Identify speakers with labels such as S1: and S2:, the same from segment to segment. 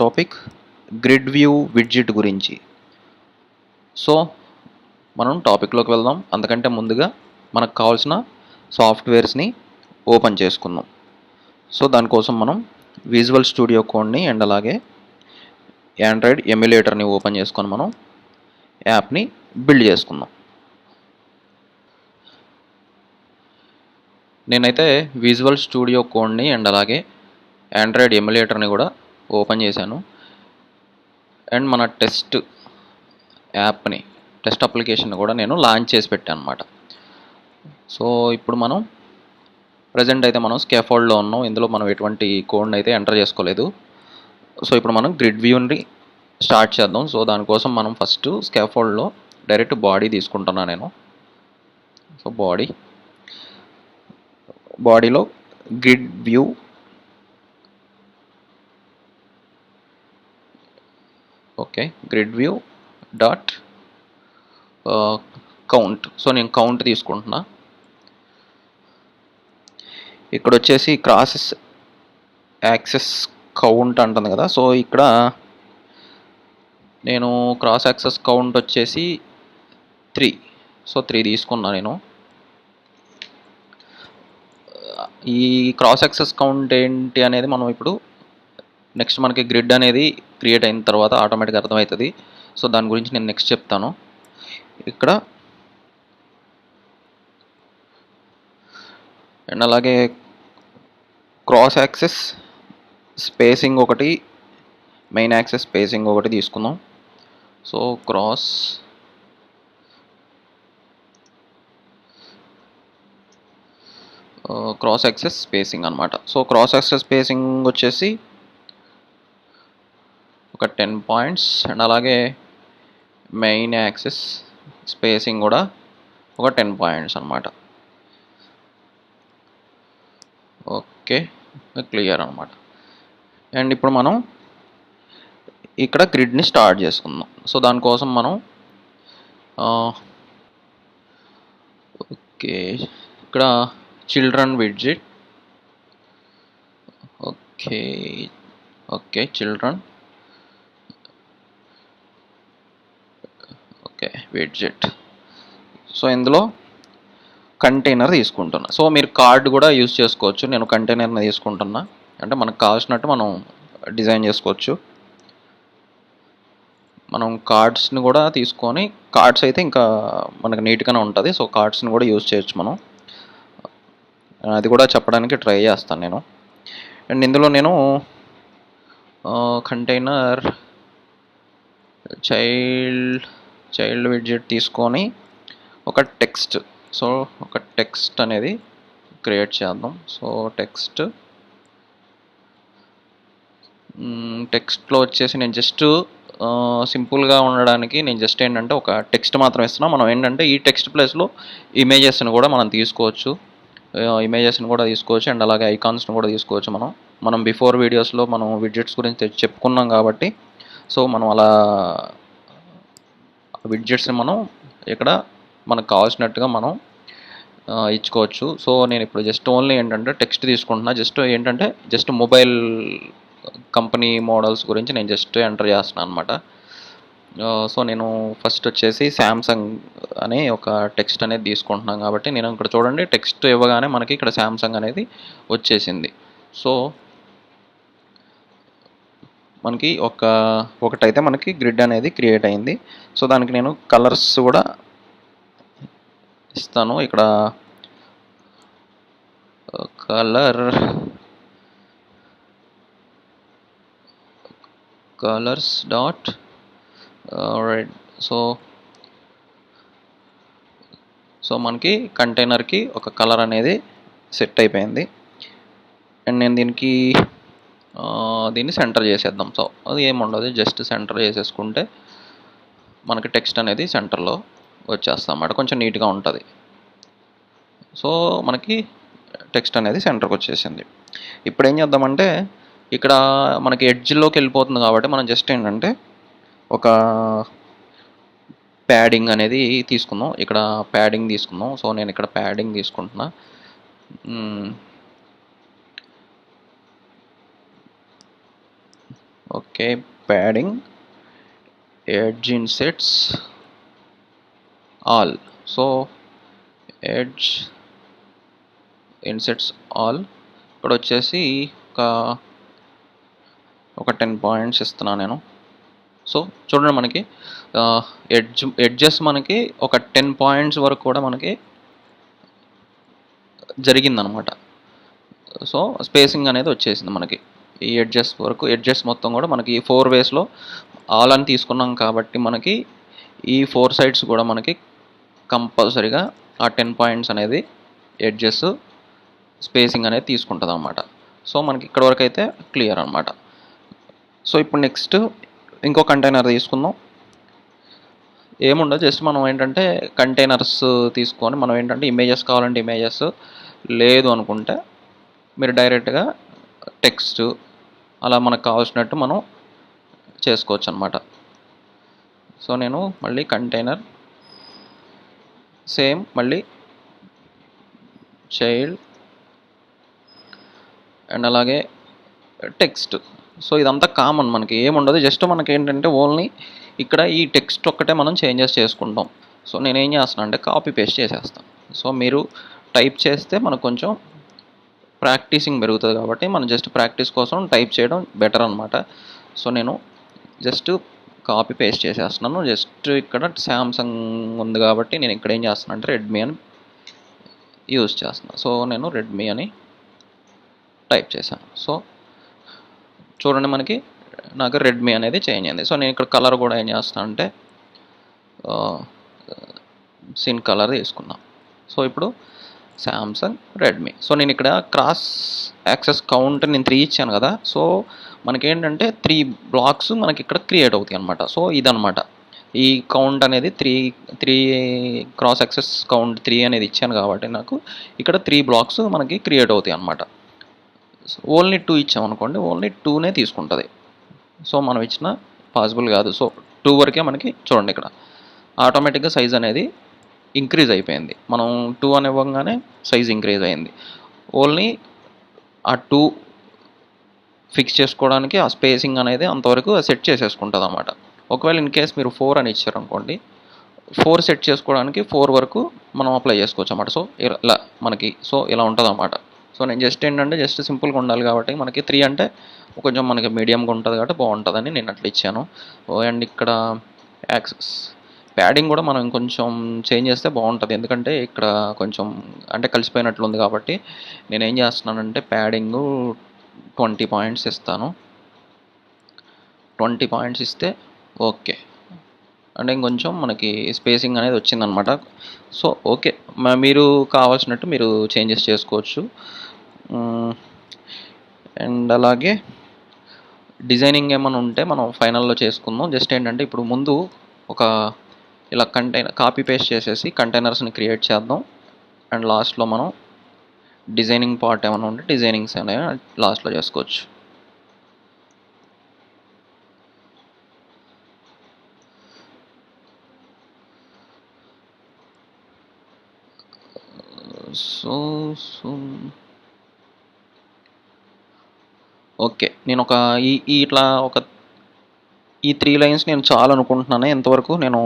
S1: Topic grid view widget గురించి. So మనం టాపిక్లోకి వెళ్దాం. అంతకంటే ముందుగా మనకు కావాల్సిన సాఫ్ట్వేర్స్ని ఓపెన్ చేసుకుందాం. సో దానికోసం మనం విజువల్ స్టూడియో కోడ్ని అండ్ అలాగే ఆండ్రాయిడ్ ఎమ్యులేటర్ని ఓపెన్ చేసుకొని మనం యాప్ని బిల్డ్ చేసుకుందాం. నేనైతే విజువల్ స్టూడియో కోడ్ని అండ్ అలాగే ఆండ్రాయిడ్ ఎమ్యులేటర్ని కూడా ఓపెన్ చేశాను. అండ్ మన టెస్ట్ అప్లికేషన్ కూడా నేను లాంచ్ చేసి పెట్టాను అనమాట. సో ఇప్పుడు మనం ప్రజెంట్ అయితే మనం స్కాఫోల్డ్లో ఉన్నాం. ఇందులో మనం ఎటువంటి కోడ్ని అయితే ఎంటర్ చేసుకోలేదు. సో ఇప్పుడు మనం గ్రిడ్ వ్యూని స్టార్ట్ చేద్దాం. సో దానికోసం మనం ఫస్ట్ స్కాఫోల్డ్లో డైరెక్ట్ బాడీ తీసుకుంటున్నాను నేను. సో బాడీలో grid view grid view dot count. So నేను కౌంట్ తీసుకుంటున్నా. ఇక్కడ వచ్చేసి క్రాస్ యాక్సెస్ కౌంట్ అంటుంది కదా. సో ఇక్కడ నేను క్రాస్ యాక్సెస్ కౌంట్ వచ్చేసి 3. సో 3 తీసుకున్నా నేను. ఈ క్రాస్ యాక్సెస్ కౌంట్ ఏంటి అనేది మనం ఇప్పుడు నెక్స్ట్ మనకి గ్రిడ్ అనేది క్రియేట్ అయిన తర్వాత ఆటోమేటిక్గా అర్థమవుతుంది. సో దాని గురించి నేను నెక్స్ట్ చెప్తాను. ఇక్కడ అండ్ అలాగే క్రాస్ యాక్సెస్ స్పేసింగ్ ఒకటి, మెయిన్ యాక్సెస్ స్పేసింగ్ ఒకటి తీసుకుందాం. సో క్రాస్ యాక్సెస్ స్పేసింగ్ అనమాట. సో క్రాస్ యాక్సెస్ స్పేసింగ్ వచ్చేసి ఒక 10 పాయింట్స్ అండ్ అలాగే మెయిన్ యాక్సెస్ స్పేసింగ్ కూడా ఒక 10 పాయింట్స్ అనమాట. ఓకే, క్లియర్ అనమాట. అండ్ ఇప్పుడు మనం ఇక్కడ గ్రిడ్ని స్టార్ట్ చేసుకుందాం. సో దానికోసం మనం ఇక్కడ children widget, children widget. So ఇందులో కంటైనర్ తీసుకుంటున్నా. సో మీరు కార్డ్ కూడా యూజ్ చేసుకోవచ్చు. నేను కంటైనర్ని తీసుకుంటున్నా. అంటే మనకు కావాల్సినట్టు మనం డిజైన్ చేసుకోవచ్చు. మనం కార్డ్స్ని కూడా తీసుకొని, కార్డ్స్ అయితే ఇంకా మనకు నీట్గానే ఉంటుంది. సో కార్డ్స్ని కూడా యూజ్ చేయొచ్చు మనం. అది కూడా చెప్పడానికి ట్రై చేస్తాను నేను. అండ్ ఇందులో నేను కంటైనర్ చైల్డ్ విడ్జెట్ తీసుకొని ఒక టెక్స్ట్ అనేది క్రియేట్ చేద్దాం. సో టెక్స్ట్లో వచ్చేసి నేను జస్ట్ సింపుల్గా ఉండడానికి నేను జస్ట్ ఏంటంటే ఒక టెక్స్ట్ మాత్రం ఇస్తున్నా. మనం ఏంటంటే ఈ టెక్స్ట్ ప్లేస్లో ఇమేజెస్ని కూడా మనం తీసుకోవచ్చు. అండ్ అలాగే ఐకాన్స్ని కూడా తీసుకోవచ్చు. మనం బిఫోర్ వీడియోస్లో మనం విడ్జెట్స్ గురించి చెప్పుకున్నాం కాబట్టి సో మనం అలా విడ్జెట్స్ని మనం ఇక్కడ మనకు కావాల్సినట్టుగా మనం ఇచ్చుకోవచ్చు. సో నేను ఇప్పుడు జస్ట్ ఓన్లీ ఏంటంటే టెక్స్ట్ తీసుకుంటున్నా. జస్ట్ మొబైల్ కంపెనీ మోడల్స్ గురించి నేను జస్ట్ ఎంటర్ చేస్తున్నాను అనమాట. సో నేను ఫస్ట్ వచ్చేసి శాంసంగ్ అనే ఒక టెక్స్ట్ అనేది తీసుకుంటున్నాను కాబట్టి నేను ఇక్కడ చూడండి, టెక్స్ట్ ఇవ్వగానే మనకి ఇక్కడ శాంసంగ్ అనేది వచ్చేసింది. సో మనకి ఒకటైతే మనకి గ్రిడ్ అనేది క్రియేట్ అయింది. సో దానికి నేను కలర్స్ కూడా ఇస్తాను. ఇక్కడ కలర్స్ డాట్ రెడ్. సో మనకి కంటైనర్కి ఒక కలర్ అనేది సెట్ అయిపోయింది. అండ్ నేను దీన్ని సెంటర్ చేసేద్దాం. సో అది ఏముండదు, జస్ట్ సెంటర్ చేసేసుకుంటే మనకి టెక్స్ట్ అనేది సెంటర్లో వచ్చేస్తాం అన్నమాట. కొంచెం నీట్గా ఉంటుంది. సో మనకి టెక్స్ట్ అనేది సెంటర్కి వచ్చేసింది. ఇప్పుడు ఏం చేద్దామంటే ఇక్కడ మనకి ఎడ్జ్లోకి వెళ్ళిపోతుంది కాబట్టి మనం జస్ట్ ఏంటంటే ఒక ప్యాడింగ్ అనేది తీసుకుందాం. ఇక్కడ ప్యాడింగ్ తీసుకుందాం. సో నేను ఇక్కడ ప్యాడింగ్ తీసుకుంటున్నా. Okay, padding, edge insects all. So edge insects all ఇక్కడ వచ్చేసి ఒక ఒక 10 పాయింట్స్ ఇస్తున్నాను నేను. సో చూడండి, మనకి ఎడ్జెస్ మనకి ఒక 10 పాయింట్స్ వరకు కూడా మనకి జరిగిందనమాట. సో స్పేసింగ్ అనేది వచ్చేసింది మనకి ఈ ఎడ్జెస్ వరకు. ఎడ్జెస్ మొత్తం కూడా మనకి 4 వేస్లో ఆల్ అని తీసుకున్నాం కాబట్టి మనకి ఈ 4 సైడ్స్ కూడా మనకి కంపల్సరీగా ఆ 10 పాయింట్స్ అనేది ఎడ్జెస్ స్పేసింగ్ అనేది తీసుకుంటుంది అనమాట. సో మనకి ఇక్కడ వరకు అయితే క్లియర్ అనమాట. సో ఇప్పుడు నెక్స్ట్ ఇంకో కంటైనర్ తీసుకుందాం. ఏముండదు, జస్ట్ మనం ఏంటంటే కంటైనర్స్ తీసుకొని మనం ఏంటంటే ఇమేజెస్ కావాలంటే ఇమేజెస్, లేదు అనుకుంటే మీరు డైరెక్ట్గా టెక్స్ట్ అలా మనకు కావాల్సినట్టు మనం చేసుకోవచ్చు అనమాట. సో నేను మళ్ళీ కంటైనర్, సేమ్ మళ్ళీ చైల్డ్ అండ్ అలాగే టెక్స్ట్. సో ఇదంతా కామన్, మనకి ఏముండదు, జస్ట్ మనకి ఏంటంటే ఓన్లీ ఇక్కడ ఈ టెక్స్ట్ ఒక్కటే మనం చేంజెస్ చేసుకుంటాం. సో నేనేం చేస్తాను అంటే కాపీ పేస్ట్ చేసేస్తాను. సో మీరు టైప్ చేస్తే మనకు కొంచెం ప్రాక్టీసింగ్ పెరుగుతుంది కాబట్టి మనం జస్ట్ ప్రాక్టీస్ కోసం టైప్ చేయడం బెటర్ అనమాట. సో నేను జస్ట్ కాపీ పేస్ట్ చేసేస్తున్నాను. జస్ట్ ఇక్కడ శాంసంగ్ ఉంది కాబట్టి నేను ఇక్కడ ఏం చేస్తున్నాను అంటే రెడ్మీ అని యూజ్ చేస్తున్నాను. సో నేను రెడ్మీ అని టైప్ చేశాను. సో చూడండి, మనకి నాకు రెడ్మీ అనేది చేంజ్ అయింది. సో నేను ఇక్కడ కలర్ కూడా ఏం చేస్తాను అంటే సిన్ కలర్ తీసుకున్నాను. సో ఇప్పుడు శాంసంగ్ రెడ్మీ. సో నేను ఇక్కడ క్రాస్ యాక్సెస్ కౌంట్ నేను 3 ఇచ్చాను కదా. సో మనకేంటంటే 3 బ్లాక్స్ మనకి ఇక్కడ క్రియేట్ అవుతాయి అనమాట. సో ఇదనమాట ఈ కౌంట్ అనేది 3 క్రాస్ యాక్సెస్ కౌంట్ 3 అనేది ఇచ్చాను కాబట్టి నాకు ఇక్కడ 3 బ్లాక్స్ మనకి క్రియేట్ అవుతాయి అనమాట. ఓన్లీ 2 ఇచ్చామనుకోండి, ఓన్లీ 2నే తీసుకుంటుంది. సో మనం ఇచ్చిన పాసిబుల్ కాదు. సో 2 వరకే మనకి చూడండి ఇక్కడ ఆటోమేటిక్గా సైజ్ అనేది ఇంక్రీజ్ అయిపోయింది. మనం 2 అని ఇవ్వగానే సైజ్ ఇంక్రీజ్ అయింది. ఓన్లీ ఆ 2 ఫిక్స్ చేసుకోవడానికి ఆ స్పేసింగ్ అనేది అంతవరకు సెట్ చేసేసుకుంటుంది అన్నమాట. ఒకవేళ ఇన్ కేస్ మీరు 4 అని ఇచ్చారనుకోండి, 4 సెట్ చేసుకోవడానికి 4 వరకు మనం అప్లై చేసుకోవచ్చు అన్నమాట. సో ఇలా మనకి ఇలా ఉంటుంది అన్నమాట. సో నేను జస్ట్ ఏంటంటే జస్ట్ సింపుల్గా ఉండాలి కాబట్టి మనకి 3 అంటే కొంచెం మనకి మీడియంగా ఉంటుంది కాబట్టి బాగుంటుందని నేను అట్లా ఇచ్చాను. అండ్ ఇక్కడ యాక్సెస్ ప్యాడింగ్ కూడా మనం కొంచెం చేంజ్ చేస్తే బాగుంటుంది, ఎందుకంటే ఇక్కడ కొంచెం అంటే కలిసిపోయినట్లు ఉంది కాబట్టి నేనేం చేస్తున్నానంటే ప్యాడింగ్ 20 పాయింట్స్ ఇస్తాను. 20 పాయింట్స్ ఇస్తే ఓకే అంటే ఇంకొంచెం మనకి స్పేసింగ్ అనేది వచ్చిందనమాట. సో ఓకే, మీరు కావాల్సినట్టు మీరు చేంజెస్ చేసుకోవచ్చు. అండ్ అలాగే డిజైనింగ్ ఏమైనా ఉంటే మనం ఫైనల్లో చేసుకుందాం. జస్ట్ ఏంటంటే ఇప్పుడు ముందు ఒక ఇలా కాపీ పేస్ట్ చేసేసి కంటైనర్స్ని క్రియేట్ చేద్దాం. అండ్ లాస్ట్లో మనం డిజైనింగ్ పార్ట్ ఏమైనా ఉంటే డిజైనింగ్స్ అనేవి లాస్ట్లో చేసుకోవచ్చు. సో ఓకే, నేను ఇట్లా ఈ 3 లైన్స్ నేను చాలు అనుకుంటున్నాను. ఎంతవరకు నేను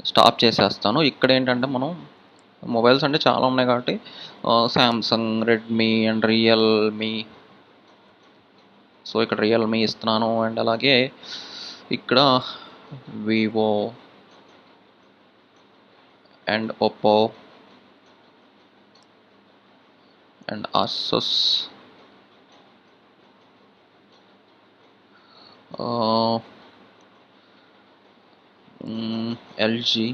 S1: స్టాప్ చేసేస్తాను. ఇక్కడ ఏంటంటే మనం మొబైల్స్ అంటే చాలా ఉన్నాయి కాబట్టి Samsung, Redmi and Realme. So ఇక్కడ రియల్మీ ఇస్తున్నాను. అండ్ అలాగే ఇక్కడ Vivo and Oppo and Asus, LG,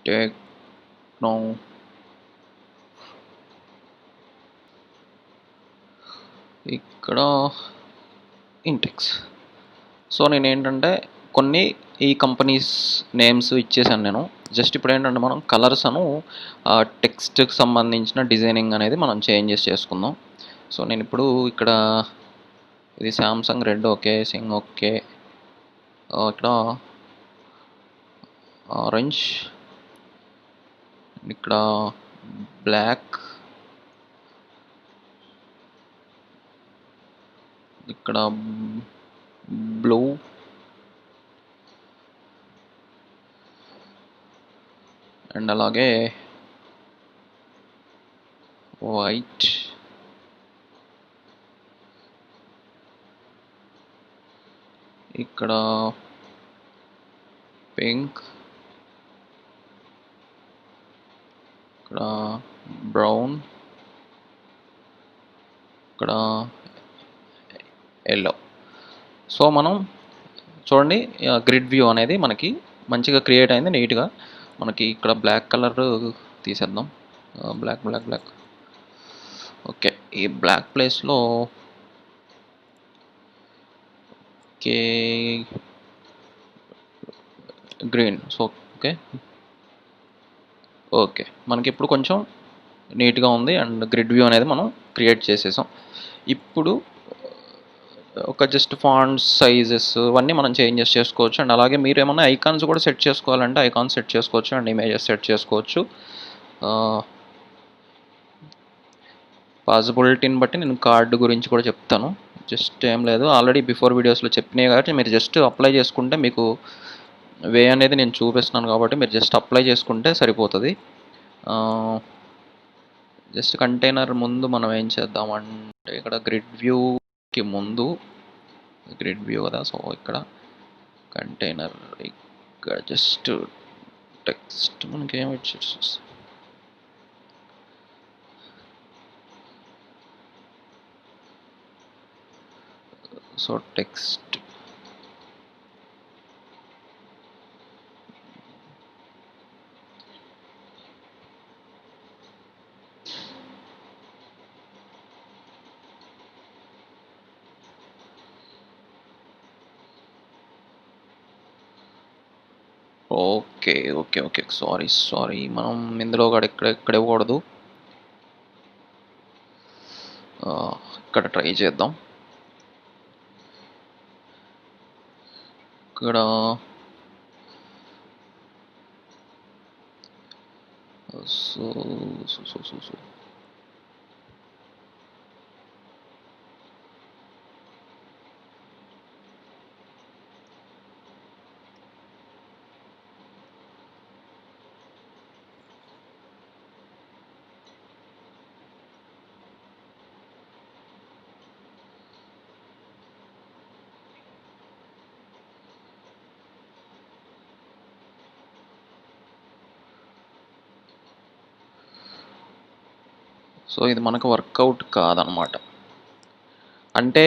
S1: techno, ఇక్కడ ఇంటెక్స్. సో నేను ఏంటంటే కొన్ని ఈ కంపెనీస్ నేమ్స్ ఇచ్చేసాను నేను. జస్ట్ ఇప్పుడు ఏంటంటే మనం కలర్స్ అను టెక్స్ట్కి సంబంధించిన డిజైనింగ్ అనేది మనం చేంజెస్ చేసుకుందాం. సో నేను ఇప్పుడు ఇక్కడ ఇది Samsung red okay, Singh okay, ఇక్కడ ఆరెంజ్ ఇక్కడ బ్లాక్, ఇక్కడ బ్లూ, అండ్ అలాగే వైట్, ఇక్కడ పింక్, ఇక్కడ బ్రౌన్, ఇక్కడ ఎల్లో. సో మనం చూడండి, గ్రిడ్ వ్యూ అనేది మనకి మంచిగా క్రియేట్ అయింది నీట్గా. మనకి ఇక్కడ బ్లాక్ కలర్ తీసేద్దాం, బ్లాక్ బ్లాక్ బ్లాక్. ఓకే, ఈ బ్లాక్ ప్లేస్లో okay green. So okay okay మనకి ఇప్పుడు కొంచెం నీట్గా ఉంది అండ్ గ్రిడ్ వ్యూ అనేది మనం క్రియేట్ చేసేసాం. ఇప్పుడు ఒక జస్ట్ ఫాంట్ సైజెస్ అవన్నీ మనం చేంజెస్ చేసుకోవచ్చు. అండ్ అలాగే మీరు ఏమన్నా ఐకాన్స్ కూడా సెట్ చేసుకోవాలంటే ఐకాన్స్ సెట్ చేసుకోవచ్చు అండ్ ఇమేజెస్ సెట్ చేసుకోవచ్చు. పాసిబిలిటీని బట్టి నేను కార్డు గురించి కూడా చెప్తాను. జస్ట్ ఏం లేదు, ఆల్రెడీ బిఫోర్ వీడియోస్లో చెప్పినాయి కాబట్టి మీరు జస్ట్ అప్లై చేసుకుంటే మీకు వే అనేది నేను చూపిస్తున్నాను కాబట్టి మీరు జస్ట్ అప్లై చేసుకుంటే సరిపోతుంది. జస్ట్ కంటైనర్ ముందు మనం ఏం చేద్దామంటే ఇక్కడ గ్రిడ్ వ్యూకి ముందు గ్రిడ్ వ్యూ కదా, సో ఇక్కడ కంటైనర్, ఇక్కడ జస్ట్ టెక్స్ట్ మనకి ఏమి ఇచ్చేసి, so text okay okay okay sorry మనం ఇందులో కూడా ఇక్కడ ఇవ్వకూడదు. ఇక్కడ ట్రై చేద్దాం. ఇక్కడ సో సో ఇది మనకు వర్కౌట్ కాదనమాట. అంటే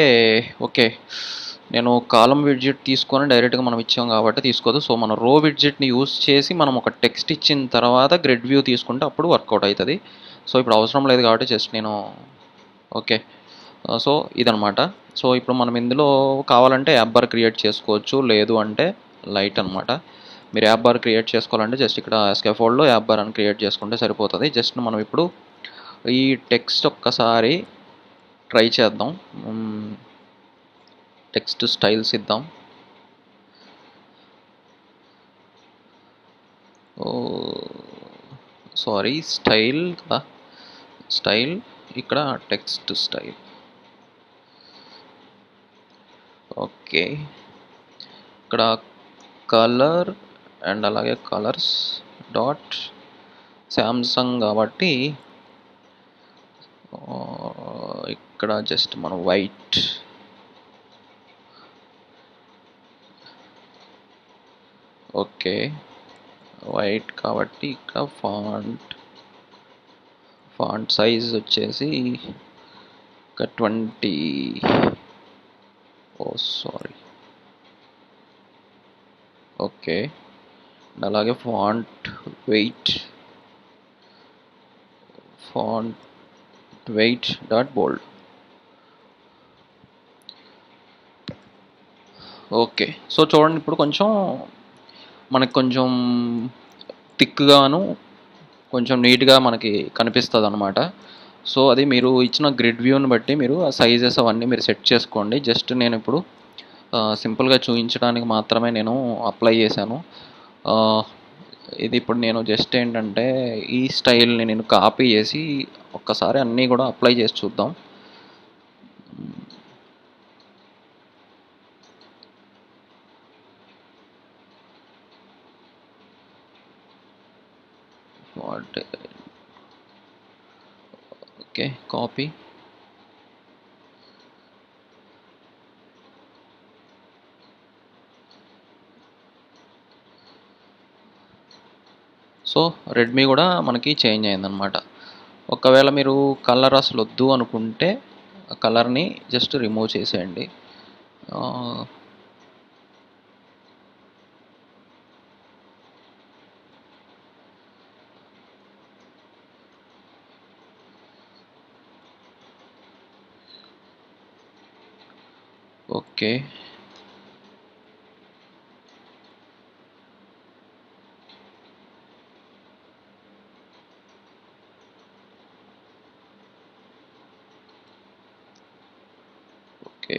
S1: ఓకే, నేను కాలం విడ్జెట్ తీసుకొని డైరెక్ట్గా మనం ఇచ్చాం కాబట్టి తీసుకోదు. సో మనం రో విడ్జెట్ని యూస్ చేసి మనం ఒక టెక్స్ట్ ఇచ్చిన తర్వాత గ్రిడ్ వ్యూ తీసుకుంటే అప్పుడు వర్కౌట్ అవుతుంది. సో ఇప్పుడు అవసరం లేదు కాబట్టి జస్ట్ నేను ఓకే. సో ఇదనమాట. సో ఇప్పుడు మనం ఇందులో కావాలంటే యాప్ బార్ క్రియేట్ చేసుకోవచ్చు, లేదు అంటే లైట్ అనమాట. మీరు యాప్ బార్ క్రియేట్ చేసుకోవాలంటే జస్ట్ ఇక్కడ స్కాఫోల్డ్లో యాప్ బార్ అని క్రియేట్ చేసుకుంటే సరిపోతుంది. జస్ట్ మనం ఇప్పుడు ఈ టెక్స్ట్ ఒక్కసారి ట్రై చేద్దాం. టెక్స్ట్ స్టైల్స్ ఇద్దాం. సారీ, స్టైల్ కదా, స్టైల్, ఇక్కడ టెక్స్ట్ స్టైల్. ఓకే, ఇక్కడ కలర్ అండ్ అలాగే కలర్స్ డాట్ శాంసంగ్ కాబట్టి ఇక్కడ జస్ట్ మనం వైట్, ఓకే వైట్ కాబట్టి ఇక్కడ ఫాంట్ సైజ్ వచ్చేసి ఒక 20. Sorry, okay. అలాగే ఫాంట్ వెయిట్ డాట్ బోల్డ్. ఓకే, సో చూడండి ఇప్పుడు కొంచెం మనకు కొంచెం థిక్గాను కొంచెం నీట్గా మనకి కనిపిస్తుంది అనమాట. సో అది మీరు ఇచ్చిన గ్రిడ్ వ్యూని బట్టి మీరు ఆ సైజెస్ అవన్నీ మీరు సెట్ చేసుకోండి. జస్ట్ నేను ఇప్పుడు సింపుల్గా చూపించడానికి మాత్రమే నేను అప్లై చేశాను. ఇది ఇప్పుడు నేను జస్ట్ ఏంటంటే ఈ స్టైల్ని నేను కాపీ చేసి ఒక్కసారి అన్నీ కూడా అప్లై చేసి చూద్దాం. What okay, copy. So Redmi కూడా మనకి చేంజ్ అయిందనమాట. ఒకవేళ మీరు కలర్ అసలు వద్దు అనుకుంటే కలర్ని జస్ట్ రిమూవ్ చేసేయండి. Okay, okay.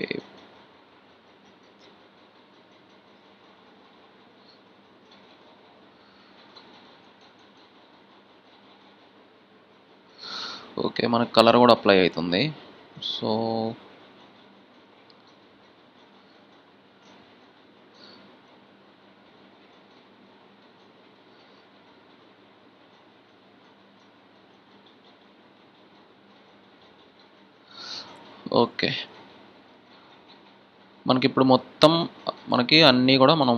S1: ఓకే, మనకు కలర్ కూడా అప్లై అవుతుంది. సో ఓకే, మనకి ఇప్పుడు మొత్తం మనకి అన్నీ కూడా మనం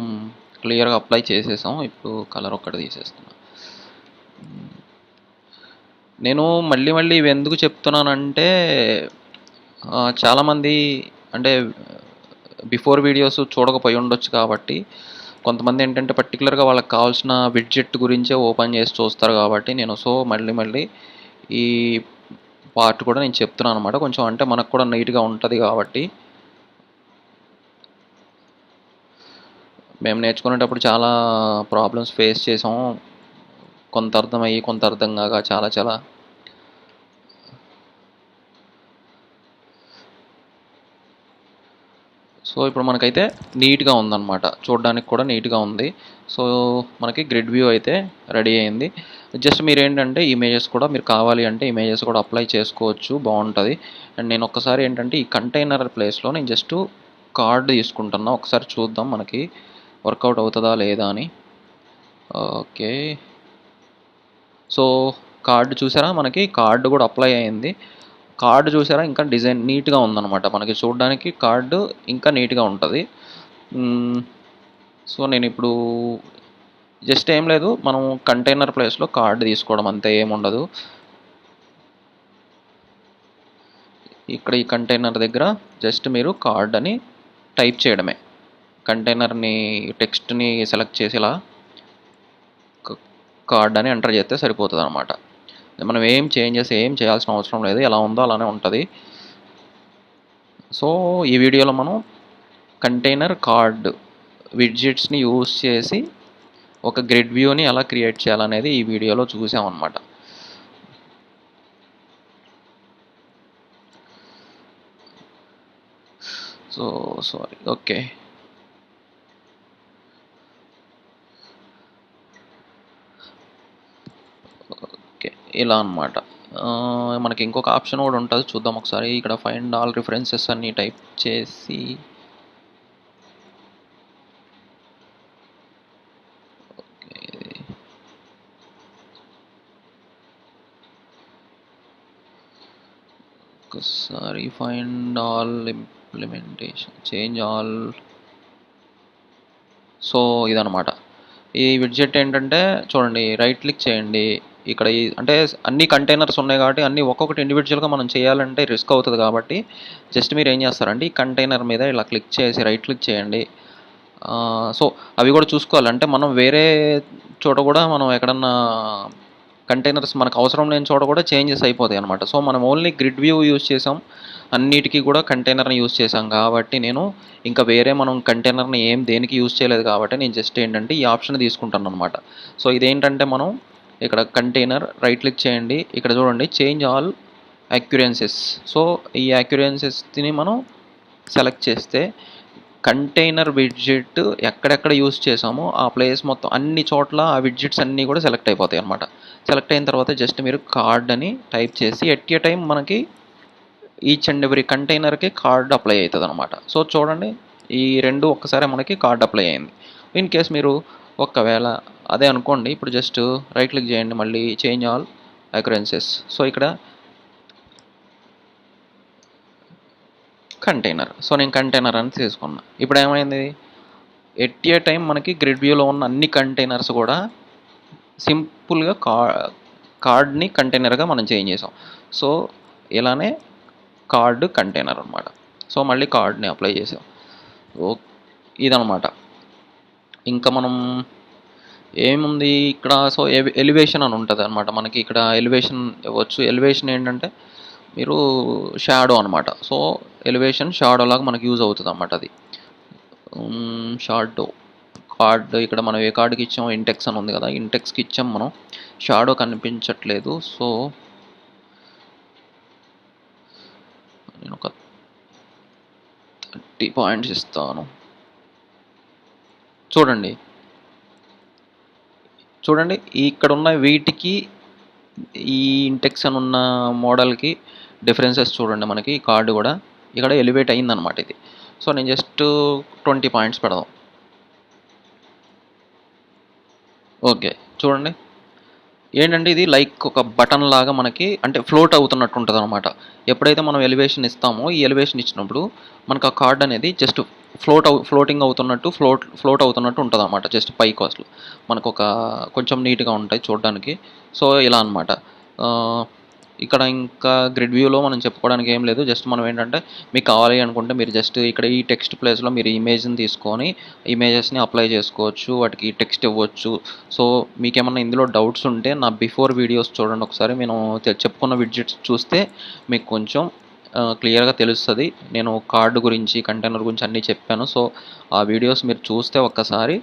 S1: క్లియర్గా అప్లై చేసేసాం. ఇప్పుడు కలర్ ఒక్కటి తీసేస్తున్నా. నేను మళ్ళీ మళ్ళీ ఇవి ఎందుకు చెప్తున్నానంటే చాలామంది అంటే బిఫోర్ వీడియోస్ చూడకపోయి ఉండొచ్చు కాబట్టి, కొంతమంది ఏంటంటే పర్టికులర్గా వాళ్ళకి కావాల్సిన విడ్జెట్ గురించే ఓపెన్ చేసి చూస్తారు కాబట్టి నేను మళ్ళీ మళ్ళీ ఈ పార్ట్ కూడా నేను చెప్తున్నాను అనమాట. కొంచెం అంటే మనకు కూడా నీట్గా ఉంటుంది కాబట్టి. మేము నేర్చుకునేటప్పుడు చాలా ప్రాబ్లమ్స్ ఫేస్ చేసాం. కొంత అర్థమయ్యి కొంత అర్థం కాక చాలా చాలా. సో ఇప్పుడు మనకైతే నీట్గా ఉందన్నమాట, చూడడానికి కూడా నీట్గా ఉంది. సో మనకి గ్రిడ్ వ్యూ అయితే రెడీ అయింది. జస్ట్ మీరు ఏంటంటే ఇమేజెస్ కూడా మీరు కావాలి అంటే ఇమేజెస్ కూడా అప్లై చేసుకోవచ్చు, బాగుంటుంది. అండ్ నేను ఒక్కసారి ఏంటంటే ఈ కంటైనర్ ప్లేస్లో నేను జస్ట్ కార్డ్ తీసుకుంటున్నా, ఒకసారి చూద్దాం మనకి వర్కౌట్ అవుతుందా లేదా అని. ఓకే, సో కార్డు చూసారా, మనకి కార్డు కూడా అప్లై అయింది. కార్డు చూసారా, ఇంకా డిజైన్ నీట్గా ఉందన్నమాట. మనకి చూడడానికి కార్డు ఇంకా నీట్గా ఉంటుంది. సో నేను ఇప్పుడు జస్ట్ ఏం లేదు, మనం కంటైనర్ ప్లేస్లో కార్డు తీసుకోవడం అంతే, ఏముండదు. ఇక్కడ ఈ కంటైనర్ దగ్గర జస్ట్ మీరు కార్డ్ అని టైప్ చేయడమే. కంటైనర్ని టెక్స్ట్ని సెలెక్ట్ చేసి ఇలా కార్డ్ అని ఎంటర్ చేస్తే సరిపోతుంది అనమాట. మనం ఏం చేంజెస్ ఏం చేయాల్సిన అవసరం లేదు, ఎలా ఉందో అలానే ఉంటుంది. సో ఈ వీడియోలో మనం కంటైనర్ కార్డ్ విడ్జెట్స్ని యూజ్ చేసి ఒక గ్రిడ్ వ్యూని ఎలా క్రియేట్ చేయాలనేది ఈ వీడియోలో చూసామన్నమాట. So sorry, okay. ఓకే, ఇలా అన్నమాట. మనకి ఇంకొక ఆప్షన్ కూడా ఉంటుంది, చూద్దాం ఒకసారి. ఇక్కడ ఫైండ్ ఆల్ రిఫరెన్సెస్ అన్ని టైప్ చేసి ఒకసారి find all implementation change all. So ఇదనమాట ఈ విడ్జెట్. ఏంటంటే చూడండి, రైట్ క్లిక్ చేయండి. ఇక్కడ అంటే అన్ని కంటైనర్స్ ఉన్నాయి కాబట్టి అన్ని ఒక్కొక్కటి ఇండివిజువల్గా మనం చేయాలంటే రిస్క్ అవుతుంది కాబట్టి జస్ట్ మీరు ఏం చేస్తారంటే ఈ కంటైనర్ మీద ఇలా క్లిక్ చేసి రైట్ క్లిక్ చేయండి. సో అవి కూడా చూసుకోవాలంటే మనం వేరే చోట కూడా మనం ఎక్కడన్నా కంటైనర్స్ మనకు అవసరం లేని చోట కూడా చేంజెస్ అయిపోతాయి అనమాట. సో మనం ఓన్లీ గ్రిడ్ వ్యూ యూజ్ చేసాం, అన్నిటికీ కూడా కంటైనర్ని యూజ్ చేసాం కాబట్టి నేను ఇంకా వేరే మనం కంటైనర్ని దేనికి యూజ్ చేయలేదు కాబట్టి నేను జస్ట్ ఏంటంటే ఈ ఆప్షన్ తీసుకుంటాను అనమాట. సో ఇదేంటంటే మనం ఇక్కడ కంటైనర్ రైట్ క్లిక్ చేయండి, ఇక్కడ చూడండి చేంజ్ ఆల్ అక్యురెన్సెస్. సో ఈ అక్యురెన్సెస్ని మనం సెలెక్ట్ చేస్తే కంటైనర్ విడ్జెట్ ఎక్కడెక్కడ యూస్ చేసామో ఆ ప్లేస్ మొత్తం అన్ని చోట్ల ఆ విడ్జెట్స్ అన్నీ కూడా సెలెక్ట్ అయిపోతాయి అనమాట. సెలెక్ట్ అయిన తర్వాత జస్ట్ మీరు కార్డ్ అని టైప్ చేసి ఎట్ ఏ టైం మనకి ఈచ్ అండ్ ఎవ్రీ కంటైనర్కి కార్డ్ అప్లై అవుతుంది అనమాట. సో చూడండి, ఈ రెండు ఒక్కసారి మనకి కార్డ్ అప్లై అయింది. ఇన్ కేస్ మీరు ఒకవేళ అదే అనుకోండి, ఇప్పుడు జస్ట్ రైట్ క్లిక్ చేయండి, మళ్ళీ చేంజ్ ఆల్ అకరెన్సెస్. సో ఇక్కడ కంటైనర్, సో నేను కంటైనర్ అని తీసుకున్నా. ఇప్పుడు ఏమైంది, ఎట్ ఏ టైం మనకి గ్రిడ్ వ్యూలో ఉన్న అన్ని కంటైనర్స్ కూడా సింపుల్గా కార్డ్ని కంటైనర్గా మనం చేంజ్ చేసాం. సో ఇలానే కార్డ్ కంటైనర్ అనమాట. సో మళ్ళీ కార్డ్ని అప్లై చేసాం. ఓ ఇదనమాట. ఇంకా మనం ఏముంది ఇక్కడ, సో ఎలివేషన్ అని ఉంటుంది అనమాట. మనకి ఇక్కడ ఎలివేషన్ ఇవ్వచ్చు. ఎలివేషన్ ఏంటంటే మీరు షాడో అనమాట. సో ఎలివేషన్ షాడో లాగా మనకి యూజ్ అవుతుంది అనమాట. అది షాడో కార్డ్, ఇక్కడ మనం ఏ కార్డుకి ఇచ్చామో ఇంటెక్స్ అని ఉంది కదా, ఇంటెక్స్కి ఇచ్చాం మనం. షాడో కనిపించట్లేదు, సో నేను ఒక 30 పాయింట్స్ ఇస్తాను. చూడండి ఇక్కడ ఉన్న వీటికి ఈ ఇంటెక్స్ అని ఉన్న మోడల్కి డిఫరెన్సెస్ చూడండి. మనకి కార్డు కూడా ఇక్కడ ఎలివేట్ అయిందనమాట ఇది. సో నేను జస్ట్ 20 పాయింట్స్ పెడదాం. ఓకే, చూడండి ఏంటంటే ఇది లైక్ ఒక బటన్ లాగా మనకి అంటే ఫ్లోట్ అవుతున్నట్టు ఉంటుంది అనమాట. ఎప్పుడైతే మనం ఎలివేషన్ ఇస్తామో, ఈ ఎలివేషన్ ఇచ్చినప్పుడు మనకు ఆ కార్డ్ అనేది జస్ట్ ఫ్లోటింగ్ అవుతున్నట్టు ఫ్లోట్ అవుతున్నట్టు ఉంటుంది అనమాట. జస్ట్ పైకి అసలు మనకు ఒక కొంచెం నీట్గా ఉంటాయి చూడడానికి. సో ఇలా అనమాట. ఇక్కడ ఇంకా గ్రిడ్ వ్యూలో మనం చెప్పుకోవడానికి ఏం లేదు. జస్ట్ మనం ఏంటంటే మీకు కావాలి అనుకుంటే మీరు జస్ట్ ఇక్కడ ఈ టెక్స్ట్ ప్లేస్లో మీరు ఇమేజ్ని తీసుకొని ఇమేజెస్ని అప్లై చేసుకోవచ్చు, వాటికి టెక్స్ట్ ఇవ్వచ్చు. సో మీకేమన్నా ఇందులో డౌట్స్ ఉంటే నా బిఫోర్ వీడియోస్ చూడండి ఒకసారి. నేను చెప్పుకున్న విడ్జెట్స్ చూస్తే మీకు కొంచెం క్లియర్గా తెలుస్తుంది. నేను కార్డు గురించి, కంటైనర్ గురించి అన్నీ చెప్పాను. సో ఆ వీడియోస్ మీరు చూస్తే ఒక్కసారి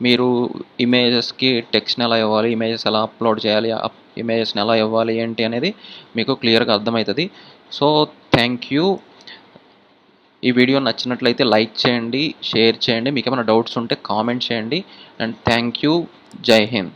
S1: మీరు ఇమేజెస్కి టెక్స్ట్ని ఎలా ఇవ్వాలి, ఇమేజెస్ ఎలా అప్లోడ్ చేయాలి, ఇమేజెస్ని ఎలా ఇవ్వాలి ఏంటి అనేది మీకు క్లియర్గా అర్థమవుతుంది. So thank you. ఈ వీడియో నచ్చినట్లయితే లైక్ చేయండి, షేర్ చేయండి. మీకు ఏమైనా డౌట్స్ ఉంటే కామెంట్ చేయండి. And thank you. జై హింద్.